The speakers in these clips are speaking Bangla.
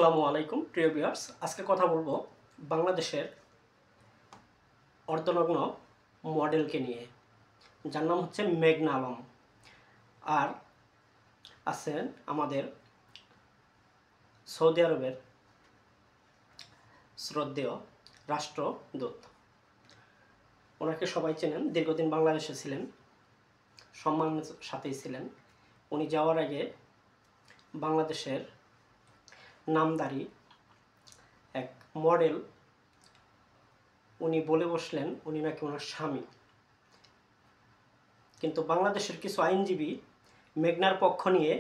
আসসালামু আলাইকুম প্রিয় ভিউয়ার্স, আজকে কথা বলবো বাংলাদেশের অর্ধনগ্ন মডেলকে নিয়ে, যার নাম হচ্ছে মেঘনা আলম। আর আছেন আমাদের সৌদি আরবের শ্রদ্ধেয় রাষ্ট্রদূত। ওনাকে সবাই চেনেন, দীর্ঘদিন বাংলাদেশে ছিলেন, সম্মানের সাথেই ছিলেন। উনি যাওয়ার আগে বাংলাদেশের নামদারি এক মডেল উনি বলে বসলেন উনি নাকি ওনার স্বামী। কিন্তু বাংলাদেশের কিছু আইনজীবী মেঘনার পক্ষ নিয়ে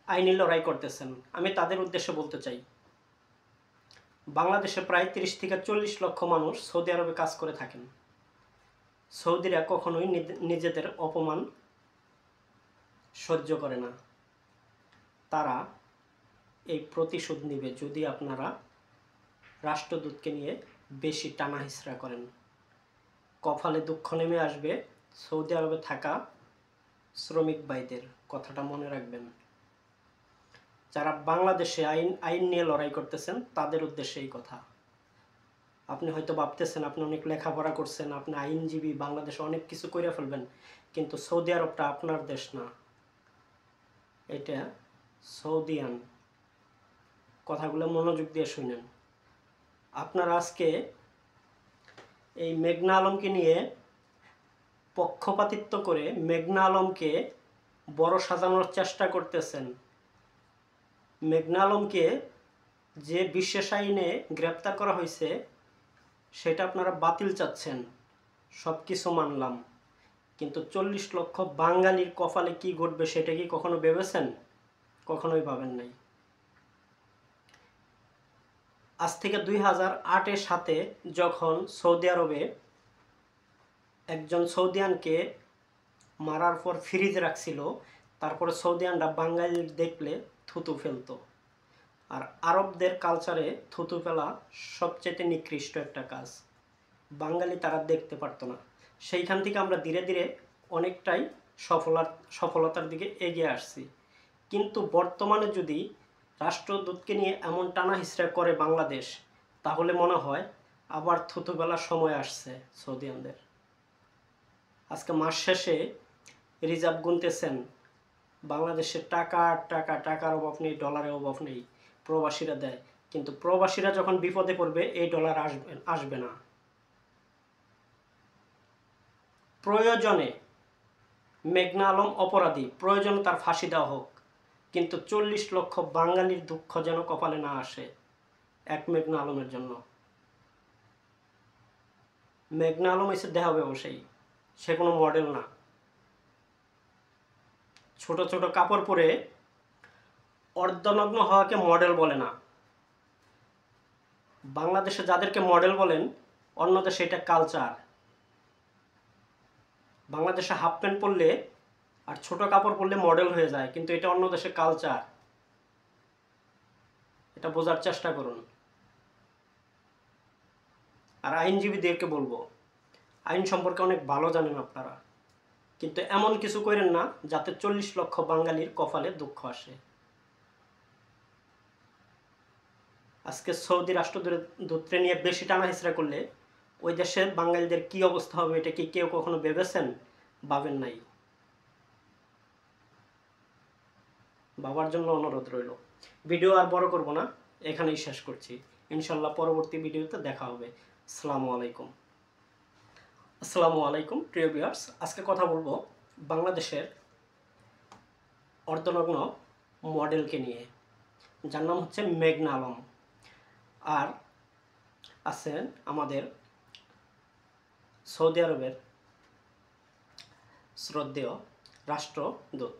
আইনি লড়াই করতেছেন। আমি তাদের উদ্দেশ্যে বলতে চাই, বাংলাদেশে প্রায় 30 থেকে 40 লক্ষ মানুষ সৌদি আরবে কাজ করে থাকেন। সৌদিরা কখনোই নিজেদের অপমান সহ্য করে না। তারা এই প্রতিশোধ নেবে যদি আপনারা রাষ্ট্রদূতকে নিয়ে বেশি টানা হিচড়া করেন। কপালে দুঃখ নেমে আসবে সৌদি আরবে থাকা শ্রমিক ভাইদের, কথাটা মনে রাখবেন। যারা বাংলাদেশে আইন নিয়ে লড়াই করতেছেন তাদের উদ্দেশ্যে এই কথা। আপনি হয়তো ভাবতেছেন আপনি অনেক লেখাপড়া করছেন, আপনি আইনজীবী, বাংলাদেশে অনেক কিছু করে ফেলবেন, কিন্তু সৌদি আরবটা আপনার দেশ না, এটা সৌদিয়ান। কথাগুলো মনোযোগ দিয়ে শুনেন। আপনারা আজকে এই মেঘনা আলমকে নিয়ে পক্ষপাতিত্ব করে মেঘনা আলমকে বড় সাজানোর চেষ্টা করতেছেন। মেঘনা আলমকে যে বিশেষ আইনে গ্রেপ্তার করা হয়েছে সেটা আপনারা বাতিল চাচ্ছেন। সব কিছু মানলাম, কিন্তু 40 লক্ষ বাঙালির কপালে কি ঘটবে সেটা কি কখনো ভেবেছেন? কখনোই ভাবেন নাই। আজ থেকে 2008-এর সাথে যখন সৌদি আরবে একজন সৌদিয়ানকে মারার পর ফ্রিজে রাখছিল, তারপরে সৌদিয়ানরা বাঙালির দেখলে থুতু ফেলতো। আর আরবদের কালচারে থুতু ফেলা সবচেয়ে নিকৃষ্ট একটা কাজ, বাঙালি তারা দেখতে পারতো না। সেইখান থেকে আমরা ধীরে ধীরে অনেকটাই সফলতার দিকে এগিয়ে আসছি। কিন্তু বর্তমানে যদি রাষ্ট্রদূতকে নিয়ে এমন টানা হিচড়া করে বাংলাদেশ, তাহলে মনে হয় আবার থুতু ফেলার সময় আসছে সৌদিয়ানদের। আজকে মাস শেষে রিজার্ভ গুনতেছেন, বাংলাদেশে টাকার অভাব নেই, ডলারের অভাব নেই, প্রবাসীরা দেয়। কিন্তু প্রবাসীরা যখন বিপদে পড়বে এই ডলার আসবে না। প্রয়োজনে মেঘনা আলম অপরাধী, প্রয়োজনে তার ফাঁসি দেওয়া হোক, কিন্তু 40 লক্ষ বাঙালির দুঃখ যেন কপালে না আসে এক মেঘনা আলমের জন্য। মেঘনা আলম এসে দেহ ব্যবসায়ী, সে কোনো মডেল না। ছোট ছোট কাপড় পরে অর্ধনগ্ন হওয়াকে মডেল বলে না। বাংলাদেশে যাদেরকে মডেল বলেন, অন্য দেশে এটা কালচার। বাংলাদেশে হাফ প্যান্ট পরলে আর ছোট কাপড় পরলে মডেল হয়ে যায়, কিন্তু এটা অন্য দেশে কালচার। এটা বোঝার চেষ্টা করুন। আর আইনজীবীদেরকে বলবো, আইন সম্পর্কে অনেক ভালো জানেন আপনারা, কিন্তু এমন কিছু করেন না যাতে 40 লক্ষ বাঙালির কপালে দুঃখ আসে। আজকে সৌদি রাষ্ট্রদূতরে নিয়ে বেশি টানা হিচড়া করলে ওই দেশের বাঙালিদের কি অবস্থা হবে এটা কি কেউ কখনো ভেবেছেন? ভাবেন নাই। বাবার জন্য অনুরোধ রইল। ভিডিও আর বড় করব না, এখানেই শেষ করছি। ইনশাল্লাহ পরবর্তী ভিডিওতে দেখা হবে। আসসালামু আলাইকুম প্রিয় ভিউয়ার্স, আজকে কথা বলবো বাংলাদেশের অর্ধনগ্ন মডেলকে নিয়ে, যার নাম হচ্ছে মেঘনা আলম। আর আছেন আমাদের সৌদি আরবের শ্রদ্ধেয় রাষ্ট্রদূত।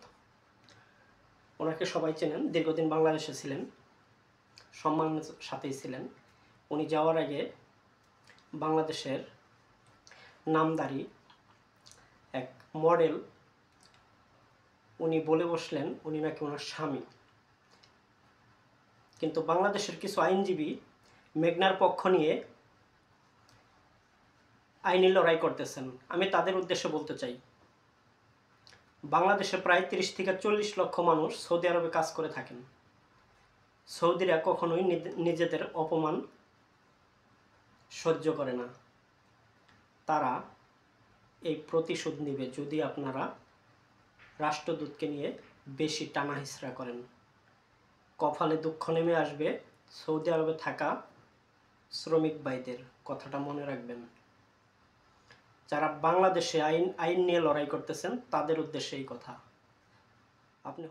ওনাকে সবাই চেনেন, দীর্ঘদিন বাংলাদেশে ছিলেন, সম্মানের সাথেই ছিলেন। উনি যাওয়ার আগে বাংলাদেশের নামদারি এক মডেল উনি বলে বসলেন উনি নাকি ওনার স্বামী। কিন্তু বাংলাদেশের কিছু আইনজীবী মেঘনার পক্ষ নিয়ে আইনি লড়াই করতেছেন। আমি তাদের উদ্দেশ্যে বলতে চাই, বাংলাদেশে প্রায় 30 থেকে 40 লক্ষ মানুষ সৌদি আরবে কাজ করে থাকেন। সৌদিরা কখনোই নিজেদের অপমান সহ্য করে না। তারা এই প্রতিশোধ নেবে যদি আপনারা রাষ্ট্রদূতকে নিয়ে বেশি টানাহিঁচড়া করেন। কপালে দুঃখ নেমে আসবে সৌদি আরবে থাকা শ্রমিক ভাইদের, কথাটা মনে রাখবেন। যারা বাংলাদেশে আইন নিয়ে লড়াই করতেছেন তাদের উদ্দেশ্যে এই কথা। আপনি